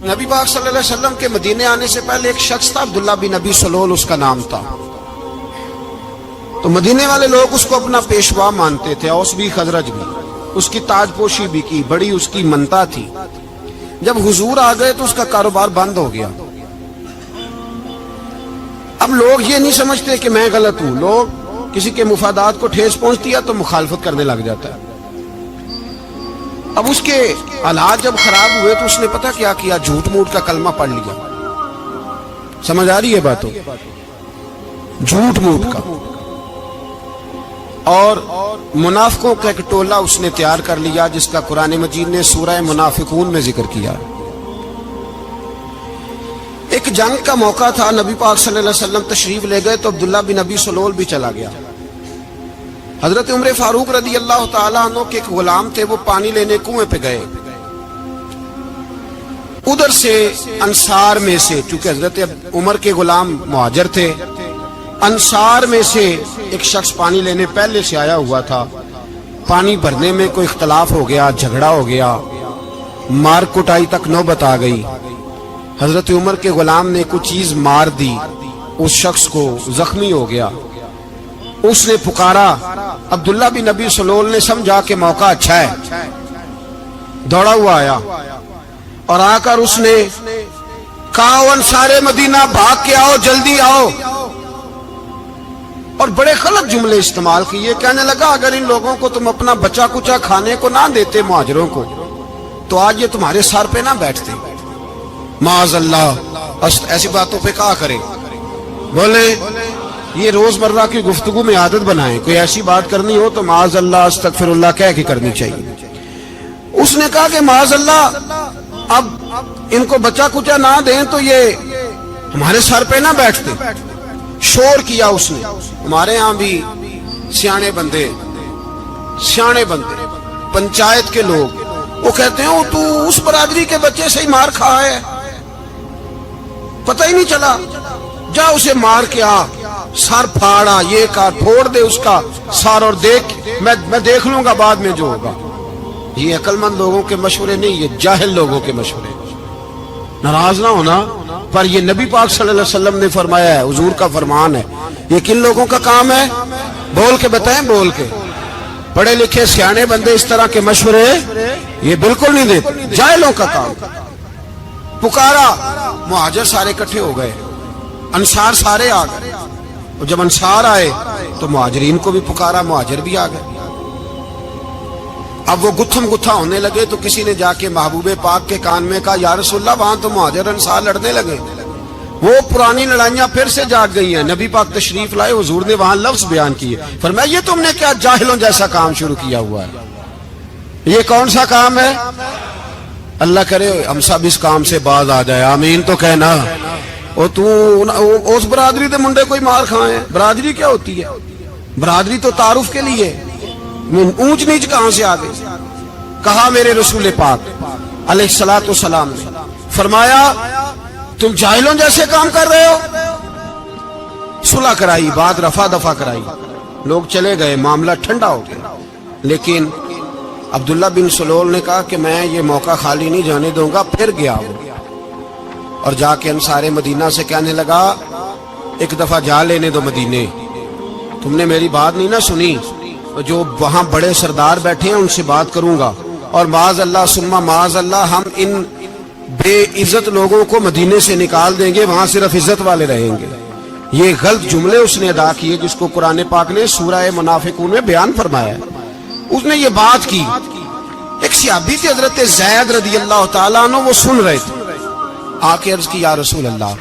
نبی پاک صلی اللہ علیہ وسلم کے مدینے آنے سے پہلے ایک شخص تھا، عبداللہ بن ابی سلول اس کا نام تھا۔ تو مدینے والے لوگ اس کو اپنا پیشوا مانتے تھے، اوس بھی خزرج بھی، اس کی تاج پوشی بھی کی، بڑی اس کی منتا تھی۔ جب حضور آ گئے تو اس کا کاروبار بند ہو گیا۔ اب لوگ یہ نہیں سمجھتے کہ میں غلط ہوں، لوگ کسی کے مفادات کو ٹھیس پہنچتی ہے تو مخالفت کرنے لگ جاتا ہے۔ اب اس کے حالات جب خراب ہوئے تو اس نے پتہ کیا کیا، جھوٹ موٹ کا کلمہ پڑھ لیا۔ سمجھ آ رہی ہے باتوں؟ جھوٹ موٹ کا، اور منافقوں کا ایک ٹولہ اس نے تیار کر لیا، جس کا قرآن مجید نے سورہ منافقون میں ذکر کیا۔ ایک جنگ کا موقع تھا، نبی پاک صلی اللہ علیہ وسلم تشریف لے گئے تو عبداللہ بن ابی سلول بھی چلا گیا۔ حضرت عمر فاروق رضی اللہ تعالیٰ عنہ کے ایک غلام تھے، وہ پانی لینے کنویں پہ گئے۔ ادھر سے انصار میں سے، چونکہ حضرت عمر کے غلام مہاجر تھے، انصار میں سے ایک شخص پانی لینے پہلے سے آیا ہوا تھا۔ پانی بھرنے میں کوئی اختلاف ہو گیا، جھگڑا ہو گیا، مار کٹائی تک نوبت آ گئی۔ حضرت عمر کے غلام نے کچھ چیز مار دی، اس شخص کو زخمی ہو گیا۔ اس نے پکارا، عبداللہ بن ابی سلول نے سمجھا کہ موقع اچھا ہے، دوڑا ہوا آیا اور آ کر اس نے کہا، انصار مدینہ بھاگ کے آؤ، جلدی آؤ، اور بڑے غلط جملے استعمال کیے۔ کہنے لگا، اگر ان لوگوں کو تم اپنا بچا کچا کھانے کو نہ دیتے مہاجروں کو، تو آج یہ تمہارے سر پہ نہ بیٹھتے۔ معاذ اللہ، ایسی باتوں پہ کہا کرے، بولے یہ روزمرہ کی گفتگو میں عادت بنائیں، کوئی ایسی بات کرنی ہو تو معاذ اللہ استغفر اللہ کہہ کے کرنی چاہیے۔ اس نے کہا کہ معاذ اللہ، اب ان کو بچا کچا نہ دیں تو یہ ہمارے سر پہ نہ بیٹھتے۔ شور کیا اس نے۔ ہمارے ہاں بھی سیانے بندے پنچایت کے لوگ، وہ کہتے ہیں تو اس برادری کے بچے سے ہی مار کھا ہے، پتہ ہی نہیں چلا، جا اسے مار کے آ، سر پھاڑا، یہ کار پھوڑ دے اس کا سر، اور دیکھ میں دیکھ لوں گا بعد میں جو ہوگا۔ یہ عقل مند لوگوں کے مشورے نہیں، یہ جاہل لوگوں کے مشورے۔ ناراض نہ ہونا، پر یہ نبی پاک صلی اللہ علیہ وسلم نے فرمایا ہے، حضور کا فرمان ہے۔ یہ کن لوگوں کا کام ہے؟ بول کے بتائیں، بول کے۔ پڑھے لکھے سیانے بندے اس طرح کے مشورے یہ بالکل نہیں دیتے، جاہلوں کا کام۔ پکارا، مہاجر سارے اکٹھے ہو گئے، انصار سارے آ گئے، اور جب انصار آئے تو مہاجرین کو بھی پکارا، مہاجر بھی آ گئے۔ اب وہ گتھم گتھا ہونے لگے تو کسی نے جا کے محبوب پاک کے کان میں کہا، یا رسول اللہ، وہاں تو مہاجر انصار لڑنے لگے۔ وہ پرانی لڑائیاں پھر سے جاگ گئی ہیں۔ نبی پاک تشریف لائے، حضور نے وہاں لفظ بیان کیے، فرمایا یہ تم نے کیا جاہلوں جیسا کام شروع کیا ہوا ہے؟ یہ کون سا کام ہے؟ اللہ کرے ہم سب اس کام سے باز آ جائے، آمین تو کہنا۔ اور تو اس برادری دے منڈے کوئی مار کھائے؟ برادری کیا ہوتی ہے؟ برادری تو تعارف کے لیے، اونچ نیچ کہاں سے آ گئی؟ کہا میرے رسول پاک علیہ الصلوۃ والسلام نے فرمایا، تم جاہلوں جیسے کام کر رہے ہو۔ صلح کرائی، بات رفع دفع کرائی، لوگ چلے گئے، معاملہ ٹھنڈا ہو گیا۔ لیکن عبداللہ بن سلول نے کہا کہ میں یہ موقع خالی نہیں جانے دوں گا۔ پھر گیا وہ، اور جا کے انصار مدینہ سے کہنے لگا، ایک دفعہ جا لینے دو مدینے، تم نے میری بات نہیں نہ سنی، جو وہاں بڑے سردار بیٹھے ہیں ان سے بات کروں گا، اور معاذ اللہ ثم معاذ اللہ ہم ان بے عزت لوگوں کو مدینے سے نکال دیں گے، وہاں صرف عزت والے رہیں گے۔ یہ غلط جملے اس نے ادا کیے جس کو قرآن پاک نے سورہ منافقون میں بیان فرمایا ہے۔ اس نے یہ بات کی۔ ایک صحابی تھے حضرت زید رضی اللہ تعالیٰ عنہ، وہ سن رہے تھے، آ کے عرض کی، یا رسول اللہ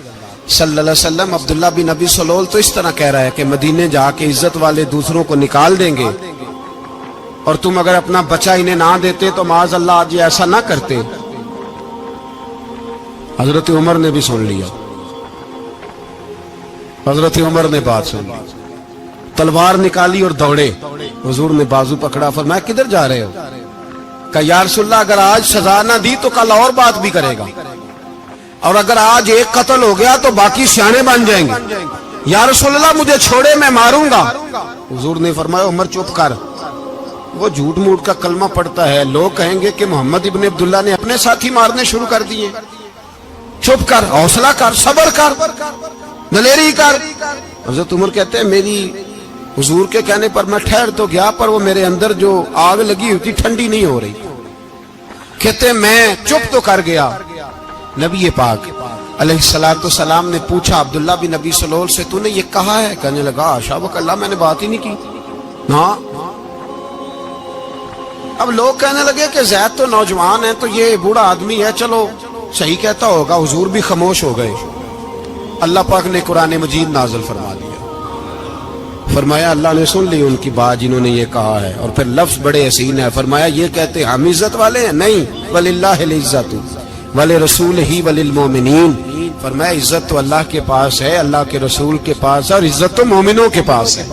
صلی اللہ علیہ وسلم، عبداللہ بن ابی سلول تو اس طرح کہہ رہا ہے کہ مدینے جا کے عزت والے دوسروں کو نکال دیں گے، اور تم اگر اپنا بچہ انہیں نہ دیتے تو معاذ اللہ آج یہ ایسا نہ کرتے۔ حضرت عمر نے بھی سن لیا، حضرت عمر نے بات سن لی، تلوار نکالی اور دوڑے۔ حضور نے بازو پکڑا، فرمایا کدھر جا رہے ہو؟ کہا یا رسول اللہ، اگر آج سزا نہ دی تو کل اور بات بھی کرے گا، اور اگر آج ایک قتل ہو گیا تو باقی سیانے بن جائیں گے۔ یا رسول اللہ مجھے چھوڑے، میں ماروں گا۔ حضور نے فرمایا عمر چپ کر، وہ جھوٹ موٹ کا کلمہ پڑھتا ہے، لوگ کہیں گے کہ محمد ابن عبداللہ نے اپنے ساتھی مارنے شروع کر دیے۔ چپ کر، حوصلہ کر، صبر کر، دلیری کر۔ حضرت عمر کہتے ہیں میری حضور کے کہنے پر میں ٹھہر تو گیا، پر وہ میرے اندر جو آگ لگی ہوئی تھی ٹھنڈی نہیں ہو رہی۔ کہتے ہیں میں چپ تو کر گیا۔ نبی پاک علیہ السلام نے پوچھا عبداللہ بن نبی سلول سے، تو نے یہ کہا ہے؟ کہنے لگا حاشا وکلا، میں نے بات ہی نہیں کی۔ ہاں، اب لوگ کہنے لگے کہ زید تو نوجوان ہے، تو یہ بوڑھا آدمی ہے، چلو صحیح کہتا ہوگا۔ حضور بھی خاموش ہو گئے۔ اللہ پاک نے قرآن مجید نازل فرما دیا، فرمایا اللہ نے سن لی ان کی بات جنہوں نے یہ کہا ہے، اور پھر لفظ بڑے حسین ہے، فرمایا یہ کہتے ہم عزت والے ہیں؟ نہیں، وللہ العزت ولرسولہ وللمؤمنین، فرمایا عزت تو اللہ کے پاس ہے، اللہ کے رسول کے پاس ہے، اور عزت تو مومنوں کے پاس ہے،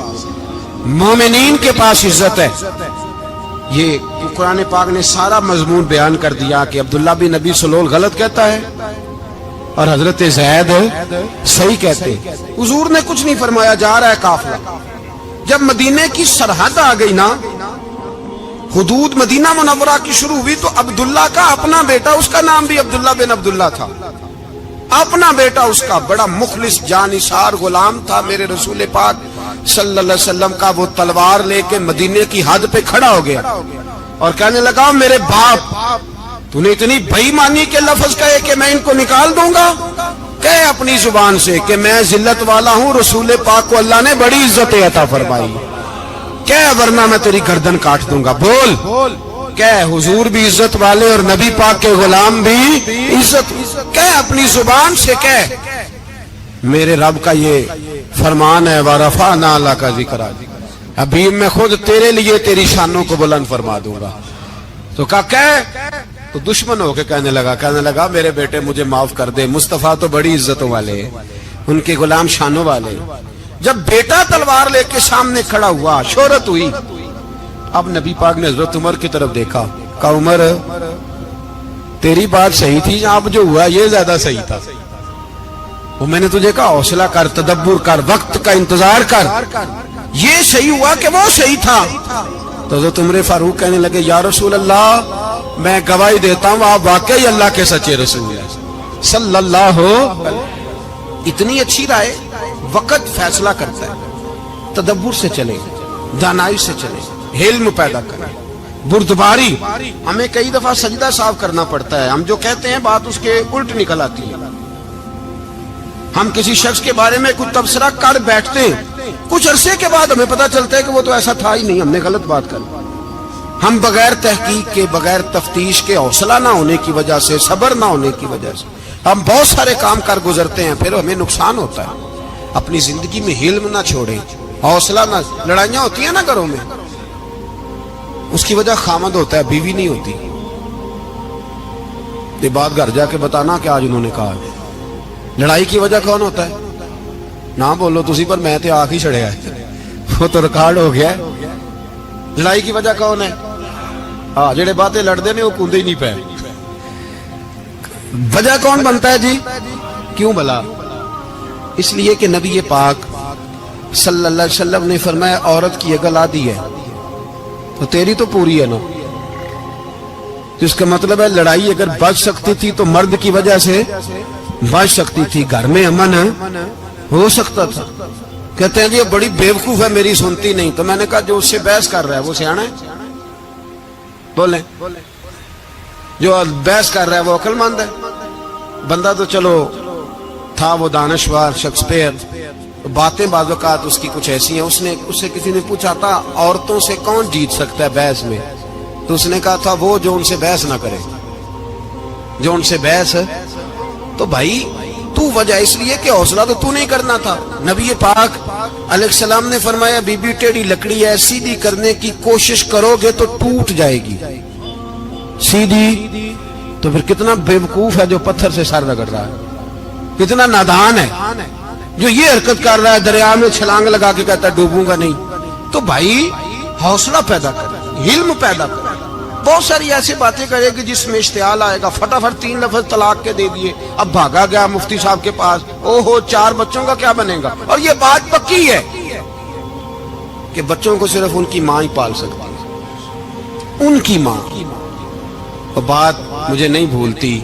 مومنین کے پاس عزت ہے۔ یہ قرآن پاک نے سارا مضمون بیان کر دیا کہ عبداللہ بن نبی سلول غلط کہتا ہے اور حضرت زید صحیح کہتے ہیں۔ حضور نے کچھ نہیں فرمایا، جا رہا ہے قافلہ۔ جب مدینے کی سرحد آ گئی نا، حدود مدینہ منورہ کی شروع ہوئی، تو عبداللہ کا اپنا بیٹا، اس کا نام بھی عبداللہ بن عبداللہ تھا، اپنا بیٹا اس کا بڑا مخلص جانثار غلام تھا میرے رسول پاک صلی اللہ علیہ وسلم کا، وہ تلوار لے کے مدینے کی حد پہ کھڑا ہو گیا اور کہنے لگا میرے باپ، تو نے اتنی بے ایمانی کے لفظ کہے کہ میں ان کو نکال دوں گا؟ کہے اپنی زبان سے کہ میں ذلت والا ہوں، رسول پاک کو اللہ نے بڑی عزت عطا فرمائی، کہے ورنہ میں تیری گردن کاٹ دوں گا۔ بول، کہے حضور بھی عزت والے اور نبی پاک کے غلام بھی عزت، کہے اپنی زبان سے، کہے میرے رب کا یہ فرمان ہے وَرَفَعْنَا لَكَ ذِكْرَكَ، ابھی میں خود تیرے لیے تیری شانوں کو بلند فرما دوں گا۔ تو کہا کہے، تو دشمن ہو کے کہنے لگا میرے بیٹے مجھے معاف کر دے، مصطفیٰ تو بڑی عزتوں والے ہیں، ان کے غلام شانوں والے۔ جب بیٹا تلوار لے کے سامنے کھڑا ہوا، شہرت ہوئی، اب نبی پاک نے حضرت عمر کی طرف دیکھا، کہا عمر تیری بات صحیح تھی، اب جو ہوا یہ زیادہ صحیح تھا، وہ میں نے تجھے کہا حوصلہ کر، تدبر کر، وقت کا انتظار کر، یہ صحیح ہوا کہ وہ صحیح تھا۔ تو حضرت عمر فاروق کہنے لگے یا رسول اللہ، میں گواہی دیتا ہوں آپ واقعی اللہ کے سچے رسول ہیں صلی اللہ اتنی اچھی رائے، وقت فیصلہ کرتا ہے، تدبر سے چلے، دانائی سے چلے، علم پیدا کریں، بردباری۔ ہمیں کئی دفعہ سجدہ صاف کرنا پڑتا ہے، ہم جو کہتے ہیں بات اس کے الٹ نکل آتی ہے۔ ہم کسی شخص کے بارے میں کچھ تبصرہ کر بیٹھتے ہیں، کچھ عرصے کے بعد ہمیں پتا چلتا ہے کہ وہ تو ایسا تھا ہی نہیں، ہم نے غلط بات کر۔ ہم بغیر تحقیق کے، بغیر تفتیش کے، حوصلہ نہ ہونے کی وجہ سے، صبر نہ ہونے کی وجہ سے ہم بہت سارے کام کر گزرتے ہیں، پھر ہمیں نقصان ہوتا ہے۔ اپنی زندگی میں حلم نہ چھوڑیں، حوصلہ نہ، لڑائیاں ہوتی ہیں نا گھروں میں، اس کی وجہ خامد ہوتا ہے، بیوی نہیں ہوتی۔ یہ بات گھر جا کے بتانا کہ آج انہوں نے کہا ہے۔ لڑائی کی وجہ کون ہوتا ہے؟ نہ بولو تسی، پر میں تے آخ ہی چھڑے ہے، وہ تو ریکارڈ ہو گیا ہے۔ لڑائی کی وجہ کون ہے؟ ہاں، جڑے باتیں لڑتے ہیں وہ کندے ہی نہیں پے۔ وجہ کون بنتا ہے جی؟ کیوں بلا؟ اس لیے کہ نبی پاک صلی اللہ علیہ وسلم نے فرمایا عورت کی اگل آدھی ہے تو تیری تو پوری ہے نا۔ جس کا مطلب ہے لڑائی اگر بچ سکتی تھی تو مرد کی وجہ سے بچ سکتی تھی، گھر میں امن ہو سکتا تھا۔ کہتے ہیں جی یہ بڑی بیوقوف ہے، میری سنتی نہیں۔ تو میں نے کہا جو اس سے بحث کر رہا ہے وہ سیانا ہے؟ بولیں، جو بحث کر رہا ہے وہ عقل مند ہے؟ بندہ تو چلو تھا وہ دانشور، شیکسپیئر، باتیں بعض اوقات اس کی کچھ ایسی ہیں۔ اس سے کسی نے پوچھا تھا عورتوں سے کون جیت سکتا ہے بحث میں، تو اس نے کہا تھا وہ جو ان سے بحث نہ کرے، جو ان سے بحث۔ تو بھائی تو وجہ اس لیے کہ حوصلہ تو نہیں کرنا تھا۔ نبی پاک علیہ السلام نے فرمایا بی بی ٹیڑھی لکڑی ہے، سیدھی کرنے کی کوشش کرو گے تو ٹوٹ جائے گی سیدھی۔ تو پھر کتنا بیوقوف ہے جو پتھر سے سر رگڑ رہا ہے، کتنا نادان ہے جو یہ حرکت کر رہا ہے، دریا میں چھلانگ لگا کے کہتا ہے ڈوبوں گا نہیں۔ تو بھائی حوصلہ پیدا کرے، علم پیدا کرے۔ بہت ساری ایسی باتیں کرے کہ جس میں اشتعال آئے گا، فٹافٹ 3 لفظ طلاق کے دے دیے، اب بھاگا گیا مفتی صاحب کے پاس، او ہو 4 بچوں کا کیا بنے گا؟ اور یہ بات پکی ہے کہ بچوں کو صرف ان کی ماں ہی پال سکتی ہے، ان کی ماں۔ اور بات مجھے نہیں بھولتی